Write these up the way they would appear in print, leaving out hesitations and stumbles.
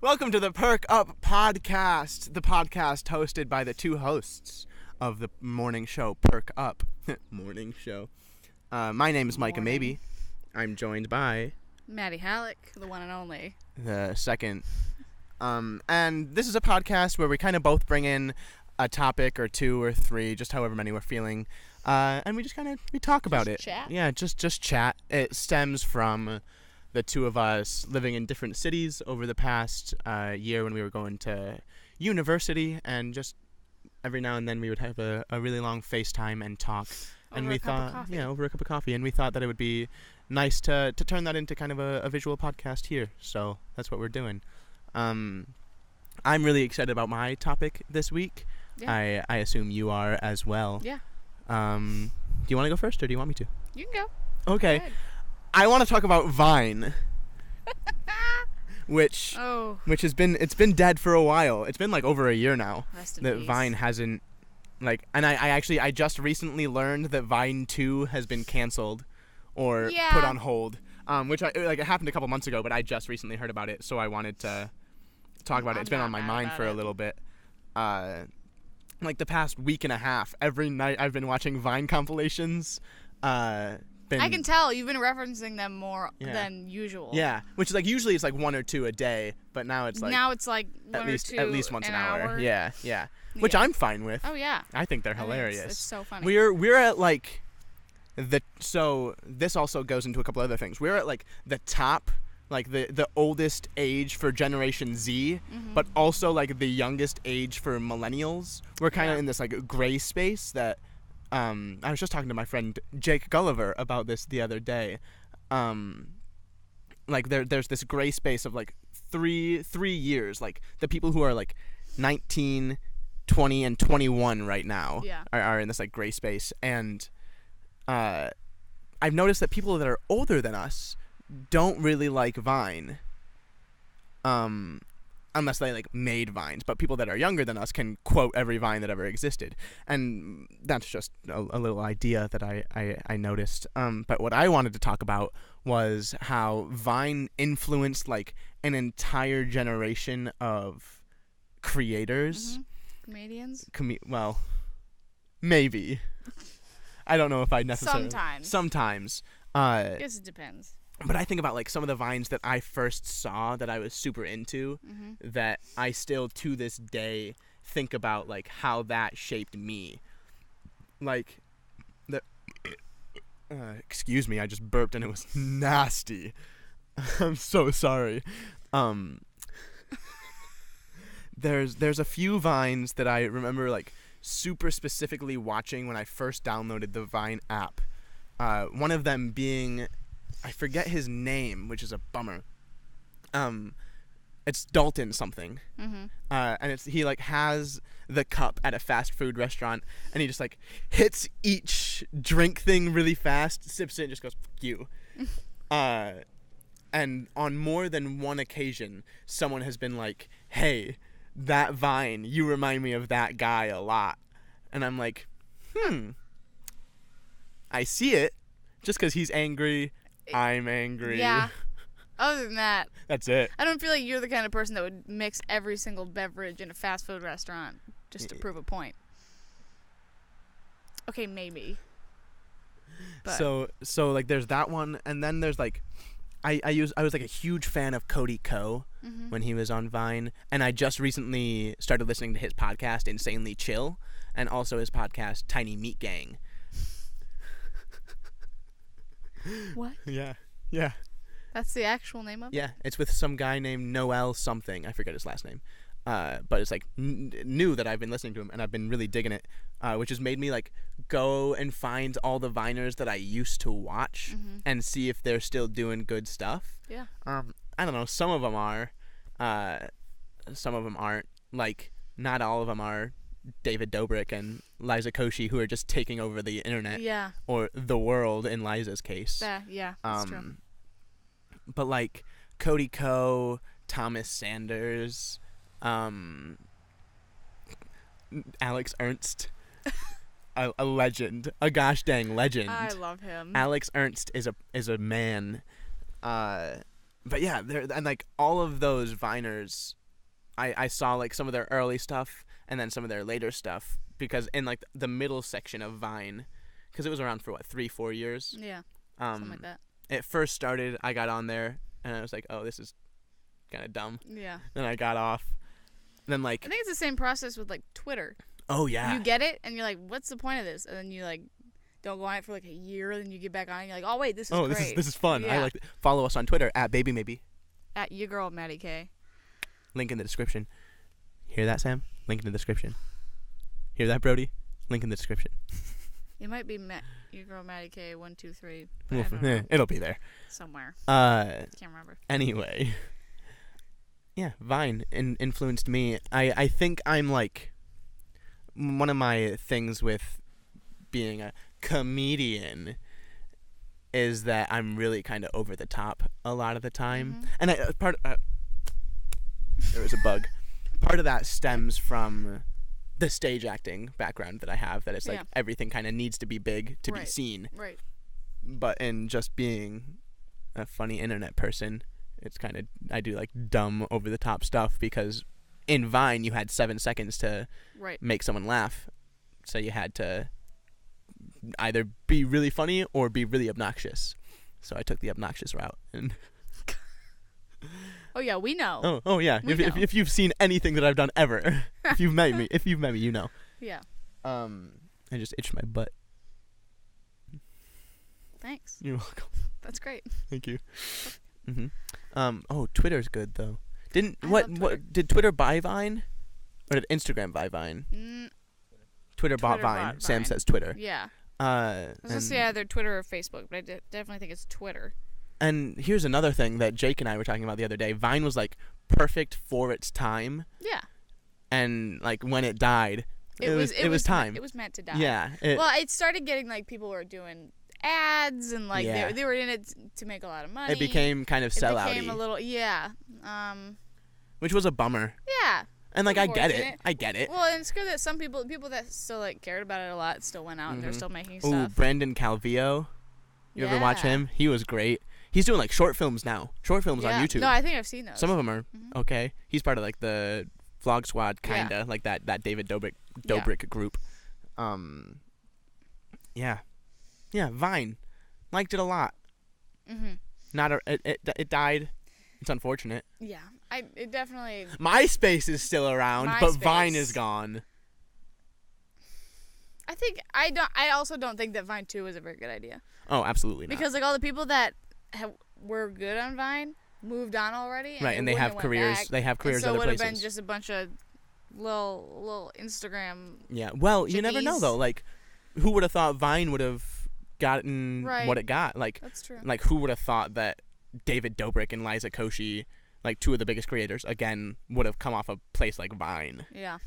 Welcome to the Perk Up Podcast, the podcast hosted by the two hosts of the morning show, Perk Up. Morning show. My name is Micah Mabey. I'm joined by... Madi Halleck, the one and only. The second. And this is a podcast where we kind of both bring in a topic or two or three, just however many we're feeling, and we just we talk about it. Chat? Yeah, just chat. It stems from the two of us living in different cities over the past year when we were going to university, and just every now and then we would have a really long FaceTime and talk. And we thought, over a cup of coffee, and we thought that it would be nice to turn that into kind of a visual podcast here. So that's what we're doing. I'm really excited about my topic this week. Yeah. I assume you are as well. Yeah. Do you want to go first, or do you want me to? You can go. Okay. I want to talk about Vine, which has been dead for a while. It's been like over a year now that Vine hasn't and I just recently learned that Vine 2 has been canceled or put on hold. Which it happened a couple months ago, but I just recently heard about it, so I wanted to talk about it. It's been on my mind for a little bit. The past week and a half, every night I've been watching Vine compilations. I can tell you've been referencing them more than usual. Yeah, which is usually it's one or two a day, but now it's one at least once an hour. Yeah. Which I'm fine with. Oh yeah. I think they're hilarious. It's so funny. We're at so this also goes into a couple other things. We're at the top, the oldest age for Generation Z, but also the youngest age for millennials. We're kind of in this gray space that I was just talking to my friend Jake Gulliver about this the other day. There's this gray space of 3 years. The people who are 19, 20, and 21 right now are in this gray space, and I've noticed that people that are older than us don't really like Vine, unless they made Vines. But people that are younger than us can quote every Vine that ever existed, and that's just a little idea that I noticed. But what I wanted to talk about was how Vine influenced an entire generation of creators, comedians. Well, maybe. I don't know if I necessarily... Sometimes. I guess it depends. But I think about some of the Vines that I first saw that I was super into, that I still to this day think about how that shaped me. Excuse me, I just burped and it was nasty. I'm so sorry. There's a few Vines that I remember super specifically watching when I first downloaded the Vine app. One of them being, I forget his name, which is a bummer. It's Dalton something. And he has the cup at a fast food restaurant, and he just hits each drink thing really fast, sips it, and just goes, "Fuck you." And on more than one occasion, someone has been "Hey, that Vine, you remind me of that guy a lot." And I'm I see it. Just because he's angry, I'm angry. Yeah. Other than that, that's it. I don't feel like you're the kind of person that would mix every single beverage in a fast food restaurant just to prove a point. Okay, maybe. But. So there's that one, and then there's I was a huge fan of Cody Ko when he was on Vine, and I just recently started listening to his podcast Insanely Chill, and also his podcast Tiny Meat Gang. What? Yeah. That's the actual name of it? Yeah, it's with some guy named Noel something. I forget his last name. But it's new that I've been listening to him, and I've been really digging it, which has made me go and find all the Viners that I used to watch and see if they're still doing good stuff. Yeah. I don't know. Some of them are. Some of them aren't. Not all of them are David Dobrik and Liza Koshy, who are just taking over the internet. Yeah. Or the world in Liza's case. Yeah, that's true. But Cody Ko, Thomas Sanders, Alex Ernst, a legend, a gosh dang legend. I love him. Alex Ernst is a man. But yeah, and like all of those Viners, I saw like some of their early stuff and then some of their later stuff, because in like the middle section of Vine, because it was around for what 3-4 years. Yeah. Something like that. It first started, I got on there and I was like, oh, this is kind of dumb. Yeah. Then I got off. Then like I think it's the same process with like Twitter. Oh yeah. You get it and you're like, what's the point of this? And then you like don't go on it for like a year, then you get back on it and you're like, oh wait, this is great. This is fun. Yeah. I like it. Follow us on Twitter at Baby Mabey. At your girl Maddie K. Link in the description. Hear that, Sam? Link in the description. Hear that, Brody? Link in the description. It might be your girl Maddie K 123. I don't know. It'll be there Somewhere. Can't remember. Anyway. Yeah, Vine influenced me. I think I'm like, one of my things with being a comedian is that I'm really kind of over the top a lot of the time. And there was a bug. Part of that stems from the stage acting background that I have, that it's like everything kind of needs to be big to be seen. Right. But in just being a funny internet person, it's kind of, I do like dumb over the top stuff, because in Vine you had 7 seconds to make someone laugh. So you had to either be really funny or be really obnoxious. So I took the obnoxious route. And oh yeah, we know. Oh yeah. If you've seen anything that I've done ever, if you've met me, you know. Yeah. I just itched my butt. Thanks. You're welcome. That's great. Thank you. Oh, Twitter's good though. What did Twitter buy Vine, or did Instagram buy Vine? Twitter bought Vine. Sam says Twitter. Yeah. I was gonna say either Twitter or Facebook, but I definitely think it's Twitter. And here's another thing that Jake and I were talking about the other day. Vine was like perfect for its time. Yeah. And like when it died, it was time. It was meant to die. Yeah. Well, it started getting like people were doing ads and like they were in it to make a lot of money. It became kind of sellout-y. It became a little which was a bummer. Yeah. And like I get it. Well, and it's good that some people that still like cared about it a lot still went out and they're still making stuff. Ooh, Brandon Calvillo. You ever watch him? He was great. He's doing like short films now. Short films on YouTube. No, I think I've seen those. Some of them are okay. He's part of like the Vlog Squad kinda, like that David Dobrik group. Yeah, Vine. Liked it a lot. It died. It's unfortunate. Yeah. It definitely MySpace is still around, but Vine is gone. I also don't think that Vine 2 is a very good idea. Oh, absolutely not. Because like all the people that were good on Vine moved on already. And they have careers. Back, they have careers so other places. So it would have been just a bunch of little Instagram. Yeah. Well, you never know though. Like, who would have thought Vine would have gotten what it got? Like, that's true. Like, who would have thought that David Dobrik and Liza Koshy, like two of the biggest creators, again, would have come off a place like Vine? Yeah.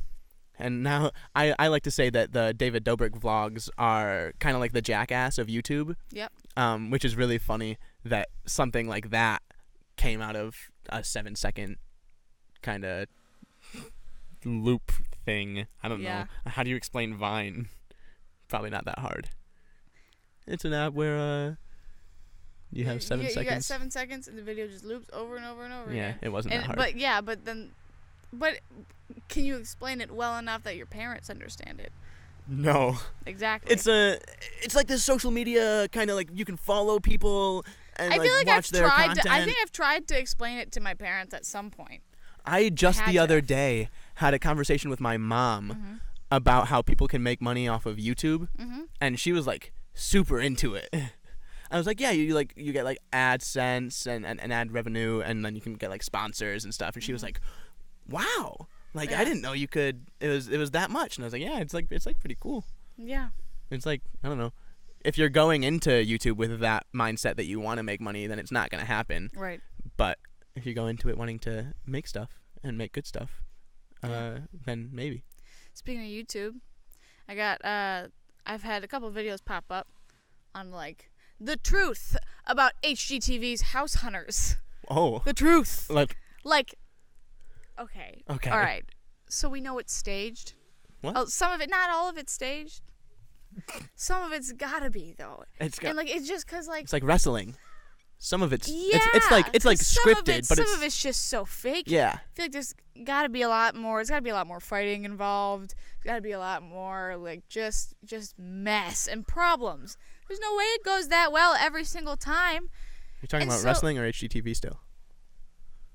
And now I like to say that the David Dobrik vlogs are kind of like the Jackass of YouTube. Yep. Which is really funny that something like that came out of a 7-second kind of loop thing. I don't know. How do you explain Vine? Probably not that hard. It's an app where you have 7 seconds. You got 7 seconds and the video just loops over and over and over again. Yeah, it wasn't that hard. But can you explain it well enough that your parents understand it? No. Exactly. It's like this social media kind of like you can follow people and watch their content. I think I've tried to explain it to my parents at some point. I just the other day had a conversation with my mom about how people can make money off of YouTube, and she was like super into it. I was like, yeah, you get like AdSense and ad revenue, and then you can get like sponsors and stuff. And she was like, wow. Like, I didn't know you could. It was that much, and I was like, yeah, it's like pretty cool. Yeah. It's like, I don't know, if you're going into YouTube with that mindset that you want to make money, then it's not gonna happen. Right. But if you go into it wanting to make stuff and make good stuff, then maybe. Speaking of YouTube, I've had a couple of videos pop up on like the truth about HGTV's House Hunters. Oh. The truth. Like. Okay. All right. So we know it's staged. What? Oh, some of it, not all of it's staged. Some of it's gotta be though. It's just because like it's like wrestling. Some of it's yeah, it's like scripted, but some of it's just so fake. Yeah. I feel like there's gotta be a lot more. It's gotta be a lot more fighting involved. There's gotta be a lot more like just mess and problems. There's no way it goes that well every single time. You're talking about wrestling or HGTV still?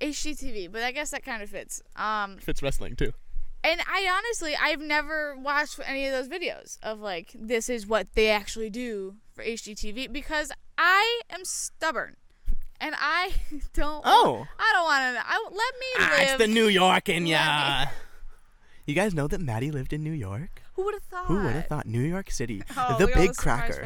HGTV, but I guess that kind of fits. Fits wrestling too. And I've never watched any of those videos of like this is what they actually do for HGTV because I am stubborn, and I don't. I don't want to. Let me live. It's the New York in ya. You guys know that Maddie lived in New York? Who would have thought? Who would have thought? New York City, the big cracker.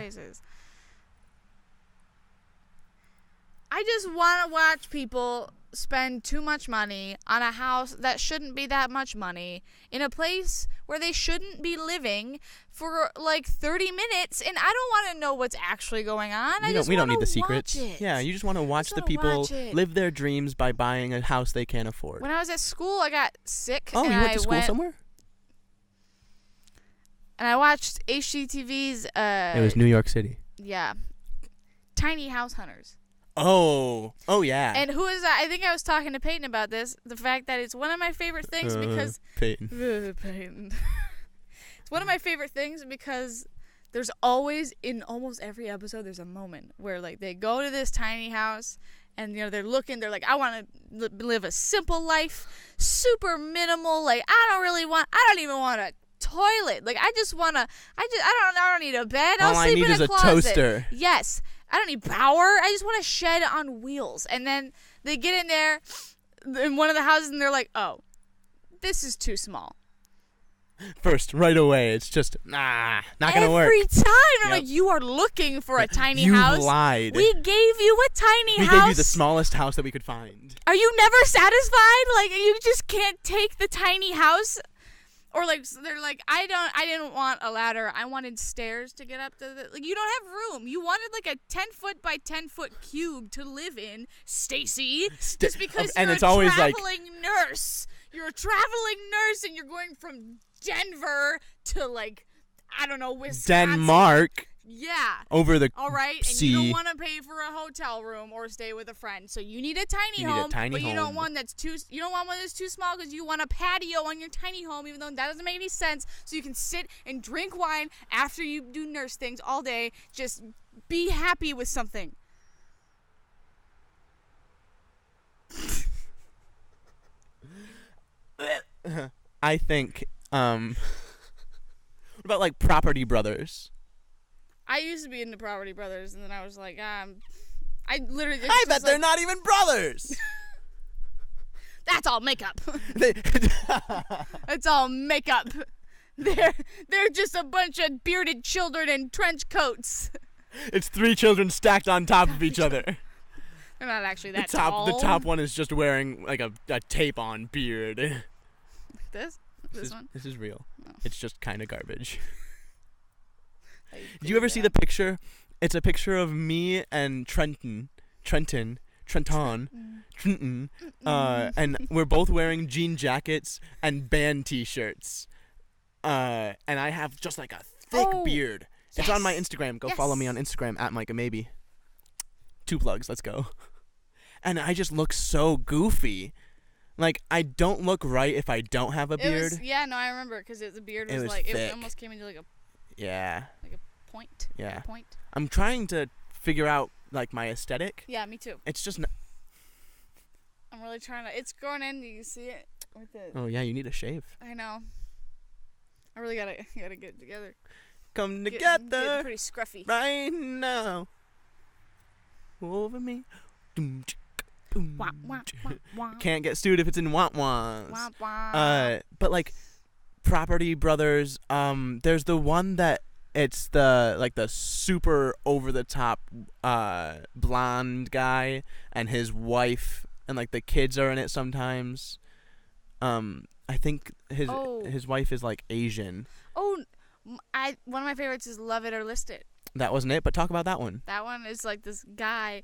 I just want to watch people spend too much money on a house that shouldn't be that much money in a place where they shouldn't be living for like 30 minutes, and I don't want to know what's actually going on. We don't need the secrets. Yeah, you just want to watch the people live their dreams by buying a house they can't afford. When I was at school, I got sick. Oh, you went to school somewhere? And I watched HGTV's it was New York City. Yeah. Tiny House Hunters. Oh yeah. And who is that? I think I was talking to Peyton about this. The fact that it's one of my favorite things because Peyton. Peyton. It's one of my favorite things because there's always in almost every episode there's a moment where like they go to this tiny house and they're looking. They're like, I want to live a simple life, super minimal. Like I don't even want a toilet. Like I don't need a bed. I'll sleep in a closet. All I need is a toaster. Yes. I don't need power. I just want a shed on wheels. And then they get in there in one of the houses and they're like, oh, this is too small. First, right away, it's just, not going to work. Every time. I'm like, you are looking for a tiny house. You lied. We gave you a tiny house. We gave you the smallest house that we could find. Are you never satisfied? Like, you just can't take the tiny house? Or like they're like, I didn't want a ladder. I wanted stairs to get up to the. Like you don't have room. You wanted like a 10-foot by 10-foot cube to live in, Stacy. Just because you're a traveling nurse. You're a traveling nurse, and you're going from Denver to like, I don't know, Wisconsin. Denmark. Yeah. Over the All right, sea. And you don't want to pay for a hotel room or stay with a friend, so you need a tiny home. But you don't want one that's too small because you want a patio on your tiny home, even though that doesn't make any sense. So you can sit and drink wine after you do nurse things all day. Just be happy with something. I think. What about like Property Brothers? I used to be into Property Brothers, and then I was like, I literally. I bet they're not even brothers. That's all makeup. It's all makeup. They're just a bunch of bearded children in trench coats. It's 3 children stacked on top of each other. They're not actually that tall. The top one is just wearing like a tape-on beard. Like this? This one? This is real. No. It's just kind of garbage. Did you ever see the picture? It's a picture of me and Trenton, and we're both wearing jean jackets and band T-shirts, and I have just like a thick beard. Yes. It's on my Instagram. Go follow me on Instagram at Micah Mabey. 2 plugs. Let's go. And I just look so goofy. Like, I don't look right if I don't have a beard. I remember because the beard was like thick. It almost came into like a. Yeah. Like a point. Yeah. Like a point. I'm trying to figure out like my aesthetic. Yeah, me too. It's just. I'm really trying to. It's growing in. You see it? Oh yeah, you need a shave. I know. I really gotta get it together. Come together. Get pretty scruffy. Right now. Over me. Wah, wah, wah, wah. Can't get sued if it's in want-wants. Wah, wah. But like Property Brothers, there's the one that it's the super over the top blonde guy and his wife and like the kids are in it sometimes. I think his wife is like Asian. Oh, one of my favorites is Love It or List It. That wasn't it, but talk about that one. That one is like this guy.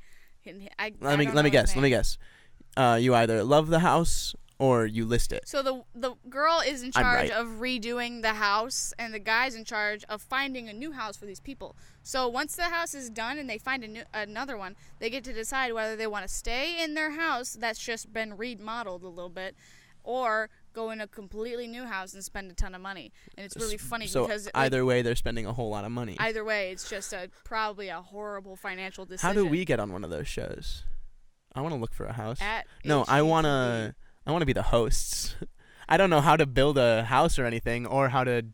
Let me guess. You either love the house or you list it. So the girl is in I'm charge right. of redoing the house, and the guy's in charge of finding a new house for these people. So once the house is done and they find another one, they get to decide whether they want to stay in their house that's just been remodeled a little bit, or go in a completely new house and spend a ton of money. And it's really funny because either way, they're spending a whole lot of money. Either way, it's just probably a horrible financial decision. How do we get on one of those shows? I want to look for a house. No, I wanna be the hosts. I don't know how to build a house or anything, or how to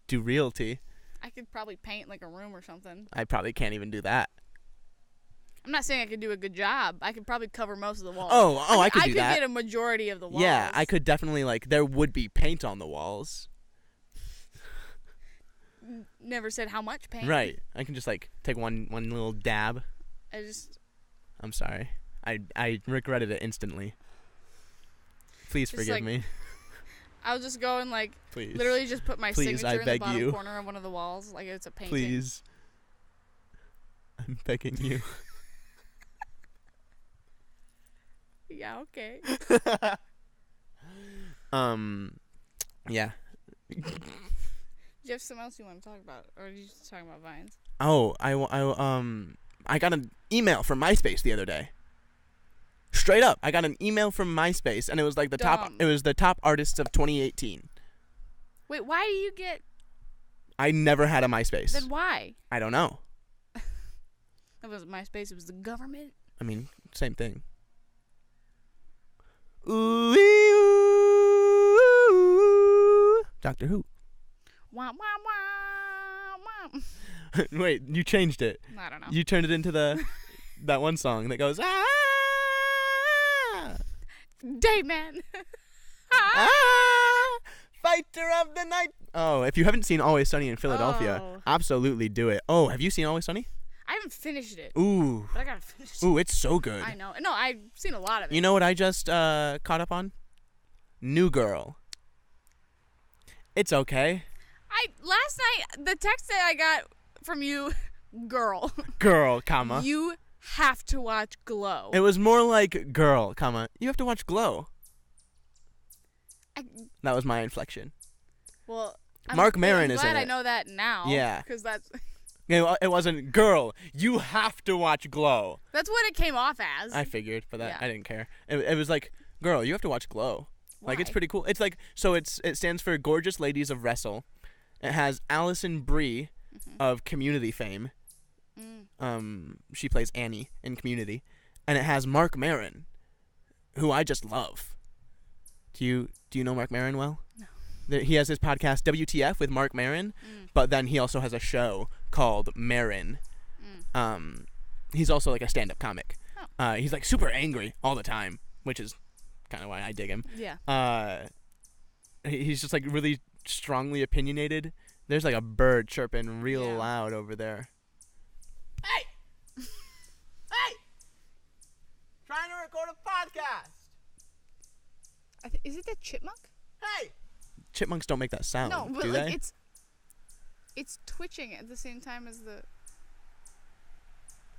do realty. I could probably paint like a room or something. I probably can't even do that. I'm not saying I could do a good job. I could probably cover most of the walls. I could do that. I could get a majority of the walls. Yeah, I could definitely, there would be paint on the walls. Never said how much paint. Right. I can just, take one little dab. I'm sorry. I regretted it instantly. Please forgive me. I'll just go and, please. Literally just put my signature in the bottom you. corner of one of the walls like it's a painting. Please. I'm begging you. Yeah, okay. Yeah. Do you have something else you want to talk about, or are you just talking about Vines? Oh, I got an email from MySpace the other day. Straight up, I got an email from MySpace, and it was the top. It was the top artists of 2018. Wait, why do you get? I never had a MySpace. Then why? I don't know. That wasn't MySpace. It was the government. I mean, same thing. Doctor Who. Wah, wah, wah, wah. Wait, you changed it. I don't know. You turned it into that one song that goes ah. Dayman. Fighter of the night. Oh, if you haven't seen Always Sunny in Philadelphia, absolutely do it. Oh, have you seen Always Sunny? I haven't finished it. Ooh. But I gotta finish it. Ooh, it's so good. I know. No, I've seen a lot of it. You know what I just caught up on? New Girl. It's okay. Last night, the text that I got from you, girl, comma. You have to watch Glow. It was more like girl, comma. You have to watch Glow. That was my inflection. Well, Mark Maron is in it. I'm glad I know that now. Yeah. Because that's... It wasn't girl. You have to watch Glow. That's what it came off as. I figured, but Yeah. I didn't care. It was like, girl, you have to watch Glow. Why? It's pretty cool. It's it stands for Gorgeous Ladies of Wrestle. It has Allison Brie of Community fame. She plays Annie in Community, and it has Mark Maron, who I just love. Do you know Mark Maron well? No. He has his podcast WTF with Mark Maron, but then he also has a show called Maron. He's also a stand-up comic. Oh. He's super angry all the time, which is kind of why I dig him. Yeah. He's just really strongly opinionated. There's a bird chirping real Yeah. loud over there. Hey! Hey! Trying to record a podcast. Is it the chipmunk? Hey! Chipmunks don't make that sound, No, but do they? it's twitching at the same time as the...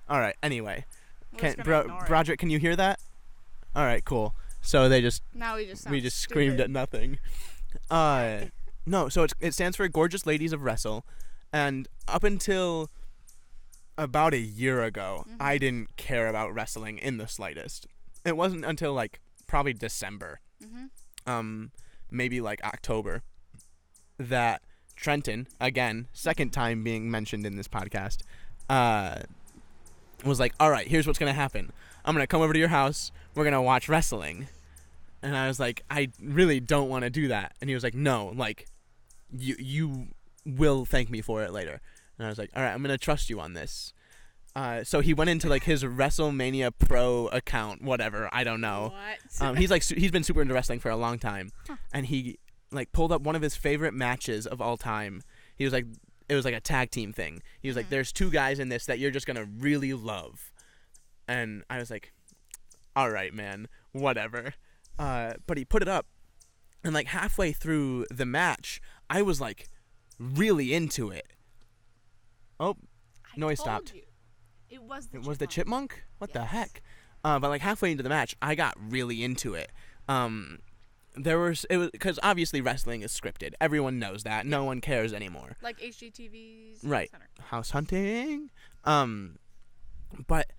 All right, anyway. We're just gonna ignore it. Broderick, can you hear that? All right, cool. So Now we just sound screamed at nothing. No, so it stands for Gorgeous Ladies of Wrestle, and up until about a year ago, I didn't care about wrestling in the slightest. It wasn't until probably December, maybe October, that Trenton, again, second time being mentioned in this podcast, was all right, here's what's gonna happen. I'm gonna come over to your house. We're gonna watch wrestling. And I was like, I really don't want to do that. And he was like, no, you will thank me for it later. And I was like, all right, I'm gonna trust you on this. So he went into his WrestleMania Pro account, whatever, I don't know. What? He's been super into wrestling for a long time, and he pulled up one of his favorite matches of all time. He was like, it was a tag team thing. He was like, there's two guys in this that you're just gonna really love. And I was like, all right, man, whatever. But he put it up, and halfway through the match, I was really into it. Oh, noise stopped. It was the It was the chipmunk? What the heck? But halfway into the match, I got really into it. There was it was because obviously wrestling is scripted. Everyone knows that. No one cares anymore. Like HGTV's Right. House hunting. But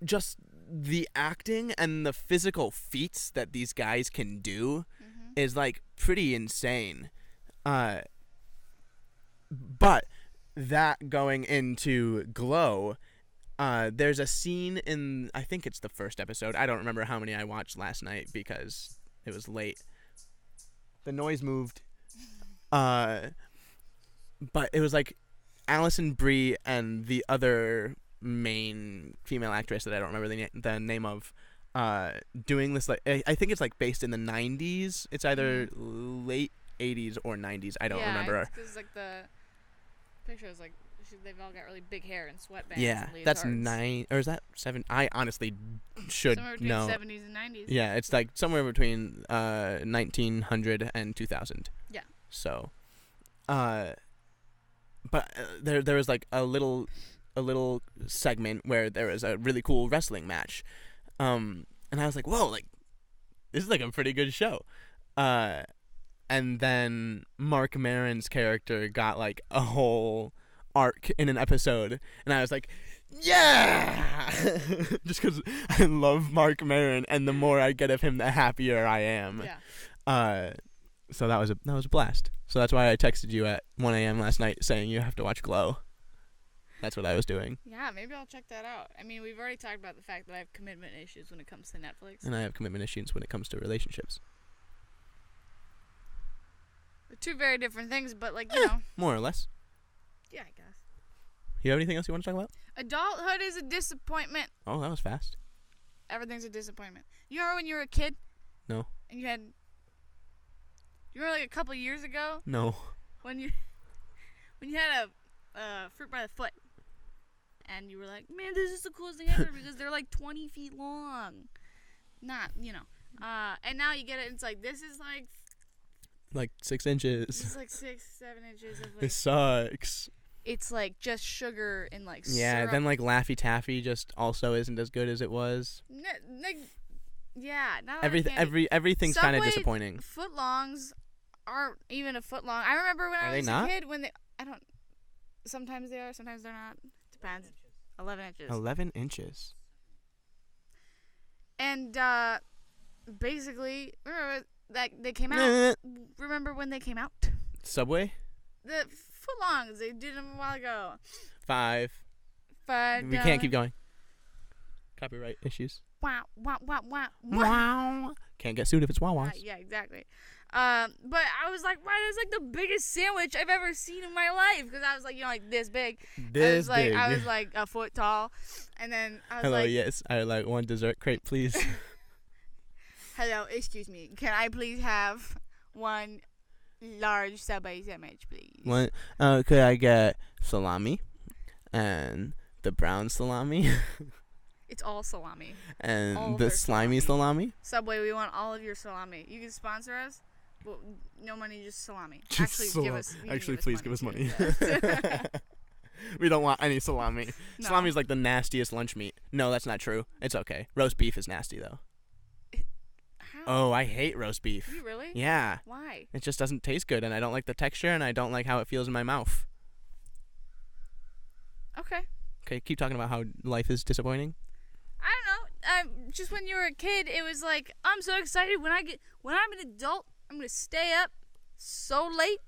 just the acting and the physical feats that these guys can do is like pretty insane. But that going into Glow, there's a scene in, I think it's the first episode. I don't remember how many I watched last night because it was late. The noise moved. But it was like Alison Brie and the other main female actress that I don't remember the name of, doing this, like, I think it's like based in the 90s. It's either late 80s or 90s. I don't remember. Yeah, because like the picture is like they've all got really big hair and sweatbands. Yeah, and that's leotards. 9 or is that 7? I honestly should Somewhere between know. 70s and 90s. Yeah, it's like somewhere between 1900 and 2000. Yeah. So, but there was like a little segment where there was a really cool wrestling match, and I was like, whoa, like this is like a pretty good show. And then Mark Maron's character got like a whole arc in an episode, and I was like, yeah, just because I love Mark Maron, and the more I get of him, the happier I am. Yeah. So that was a blast. So that's why I texted you at 1 a.m. last night saying you have to watch Glow. That's what I was doing. Yeah, maybe I'll check that out. I mean, we've already talked about the fact that I have commitment issues when it comes to Netflix. And I have commitment issues when it comes to relationships. They're two very different things, but like, you know. More or less. Yeah, I guess. You have anything else you want to talk about? Adulthood is a disappointment. Oh, that was fast. Everything's a disappointment. You remember when you were a kid? No. And you remember like a couple years ago No. when you had a fruit by the foot, and you were like, man, this is the coolest thing ever because they're like 20 feet long. Not, you know. And now you get it, and it's like, this is like 6 inches. This is like 6, 7 inches of like. This sucks. It's like just sugar and like Yeah, syrup. then like Laffy Taffy just also isn't as good as it was. Yeah, not Everything's kind of Subway disappointing. Footlongs aren't even a foot long. I remember when I was a kid when sometimes they are, sometimes they're not. Depends. 11 inches. 11 inches. And basically, remember that they came out. Remember when they came out? Subway? The footlongs, they did them a while ago. 5. We can't keep going. Copyright issues. Wow, wow, wow, wow, Wow. Can't get sued if it's Wawa's. Yeah, exactly. But I was like, wow, that's like the biggest sandwich I've ever seen in my life. Because I was like, you know, like this big. This big. I was like a foot tall. And then I was Hello, like, yes. I would like one dessert crepe, please. hello, excuse me. Can I please have one large Subway sandwich, please? One. Could I get salami? And the brown salami? It's all salami. And All of the their slimy salami? Subway, we want all of your salami. You can sponsor us. Well, no money, just salami. Just Actually, give us. please give us money. too. We don't want any salami. No. Salami's like the nastiest lunch meat. No, that's not true. It's okay. Roast beef is nasty, though. How? Oh, I hate roast beef. You really? Yeah. Why? It just doesn't taste good, and I don't like the texture, and I don't like how it feels in my mouth. Okay. Okay, keep talking about how life is disappointing. I don't know. Just when you were a kid, it was like, I'm so excited when I'm an adult, I'm gonna stay up so late.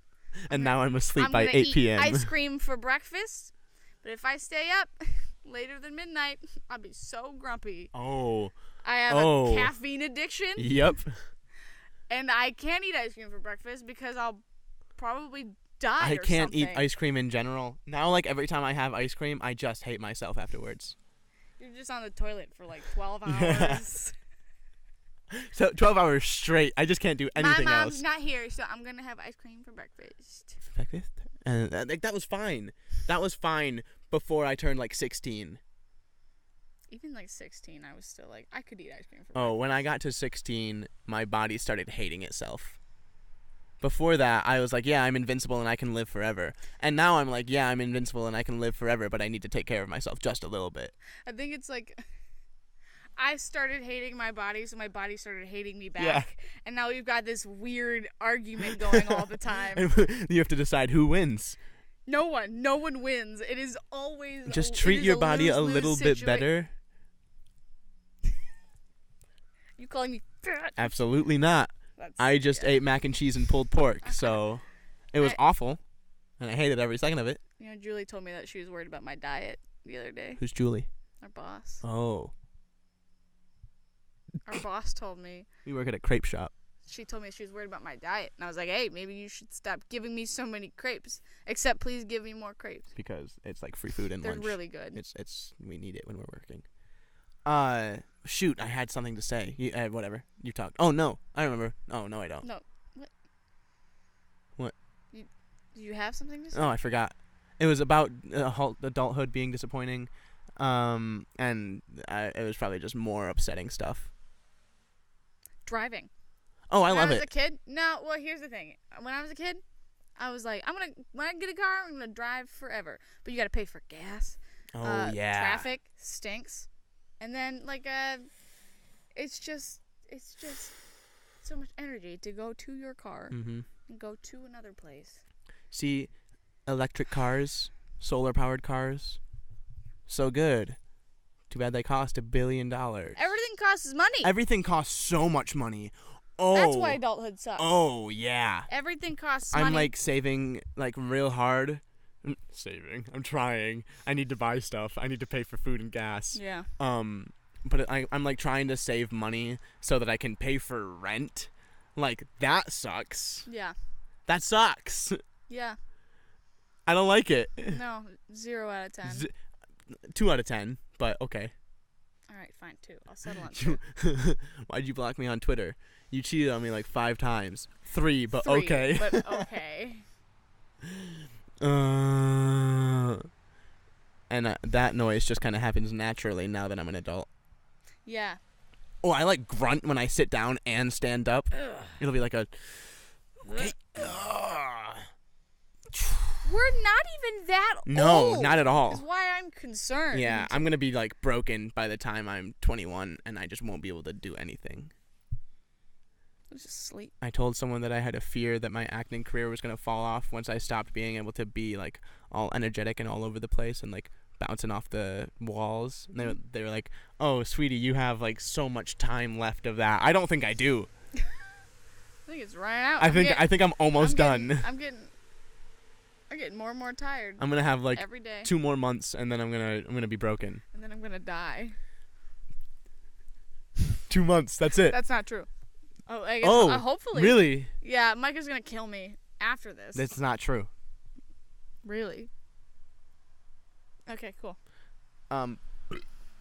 And now I'm asleep I'm by gonna 8 eat p.m. ice cream for breakfast. But if I stay up later than midnight, I'll be so grumpy. Oh. I have a caffeine addiction. Yep. And I can't eat ice cream for breakfast because I'll probably die. I can't eat something. ice cream in general. Now, like, every time I have ice cream, I just hate myself afterwards. You're just on the toilet for like 12 hours. So 12 hours straight. I just can't do anything My mom's else. not here, so I'm gonna have ice cream for breakfast. Breakfast? And that was fine. That was fine before I turned like 16. Even like 16, I was still like, I could eat ice cream for breakfast. Oh, when I got to 16, my body started hating itself. Before that, I was like, yeah, I'm invincible and I can live forever. And now I'm like, yeah, I'm invincible and I can live forever, but I need to take care of myself just a little bit. I think it's like, I started hating my body, so my body started hating me back. Yeah. And now we've got this weird argument going all the time. And you have to decide who wins. No one wins. It is always Just treat your body a little bit better. You calling me fat? Absolutely not. I just ate mac and cheese and pulled pork, so it was awful, and I hated every second of it. You know, Julie told me that she was worried about my diet the other day. Who's Julie? Our boss. Oh. Our boss told me. We work at a crepe shop. She told me she was worried about my diet, and I was like, hey, maybe you should stop giving me so many crepes. Except please give me more crepes. Because it's like free food and They're lunch. really good. It's we need it when we're working. Shoot, I had something to say. Whatever. You talked. Oh, no. I remember. Oh, no, I don't. No. What? What? Do you have something to say? Oh, I forgot. It was about adulthood being disappointing. And it was probably just more upsetting stuff. Driving. Oh, I love it. When I was a kid, no, well, here's the thing. When I was a kid, I was like, when I get a car, I'm going to drive forever. But you got to pay for gas. Oh, yeah. Traffic stinks. And then, like, it's just so much energy to go to your car and go to another place. See, electric cars, solar-powered cars, so good. Too bad they cost $1 billion. Everything costs money. Everything costs so much money. Oh. That's why adulthood sucks. Oh, yeah. Everything costs money. I'm, like, saving, like, real hard. Saving. I'm trying. I need to buy stuff. I need to pay for food and gas. Yeah. But I'm, like, trying to save money so that I can pay for rent. Like, that sucks. Yeah. That sucks. Yeah. I don't like it. No, 0 out of 10. 2 out of 10, but okay. All right, fine, 2. I'll settle on 2. Why'd you block me on Twitter? You cheated on me like 5 times. 3, but 3, okay. But okay. And that noise just kind of happens naturally now that I'm an adult. Yeah. Oh, I like grunt when I sit down and stand up. Ugh. It'll be like a... Okay. We're not even that old. No, not at all. That's why I'm concerned. Yeah, I'm going to be like broken by the time I'm 21 and I just won't be able to do anything. I'll just sleep. I told someone that I had a fear that my acting career was going to fall off once I stopped being able to be like all energetic and all over the place and like bouncing off the walls. And they were like, "Oh, sweetie, you have like so much time left of that." I don't think I do. I think it's running out. I think I'm almost done. I'm getting more and more tired. I'm gonna have like every day. 2 more months and then I'm gonna be broken. And then I'm gonna die. 2 months. That's it. That's not true. Oh, I guess. Hopefully. Really? Yeah, Micah's gonna kill me after this. That's not true. Really? Okay, cool.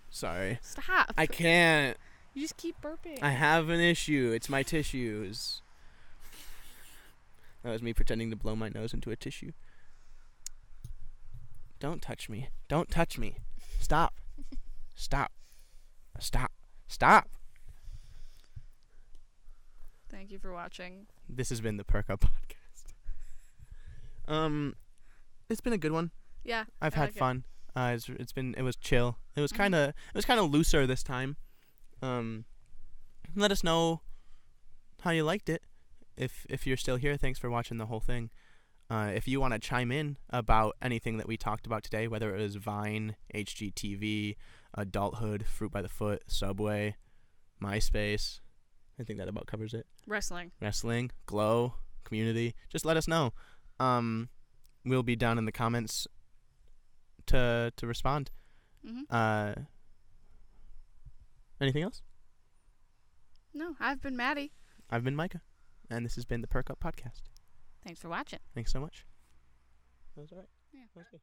Sorry. Stop. I can't. You just keep burping. I have an issue. It's my tissues. That was me pretending to blow my nose into a tissue. Don't touch me. Don't touch me. Stop. Stop. Stop. Stop. Thank you for watching. This has been the Perk Up Podcast. It's been a good one. Yeah. I've had fun. It was chill. It was kind of looser this time. Let us know how you liked it. If you're still here, thanks for watching the whole thing. If you want to chime in about anything that we talked about today, whether it was Vine, HGTV, adulthood, Fruit by the Foot, Subway, MySpace, I think that about covers it. Wrestling, Glow, community, just let us know. We'll be down in the comments to respond. Anything else? No, I've been Maddie. I've been Micah. And this has been the Perk Up Podcast. Thanks for watching. Thanks so much. That was all right. Yeah. That was good.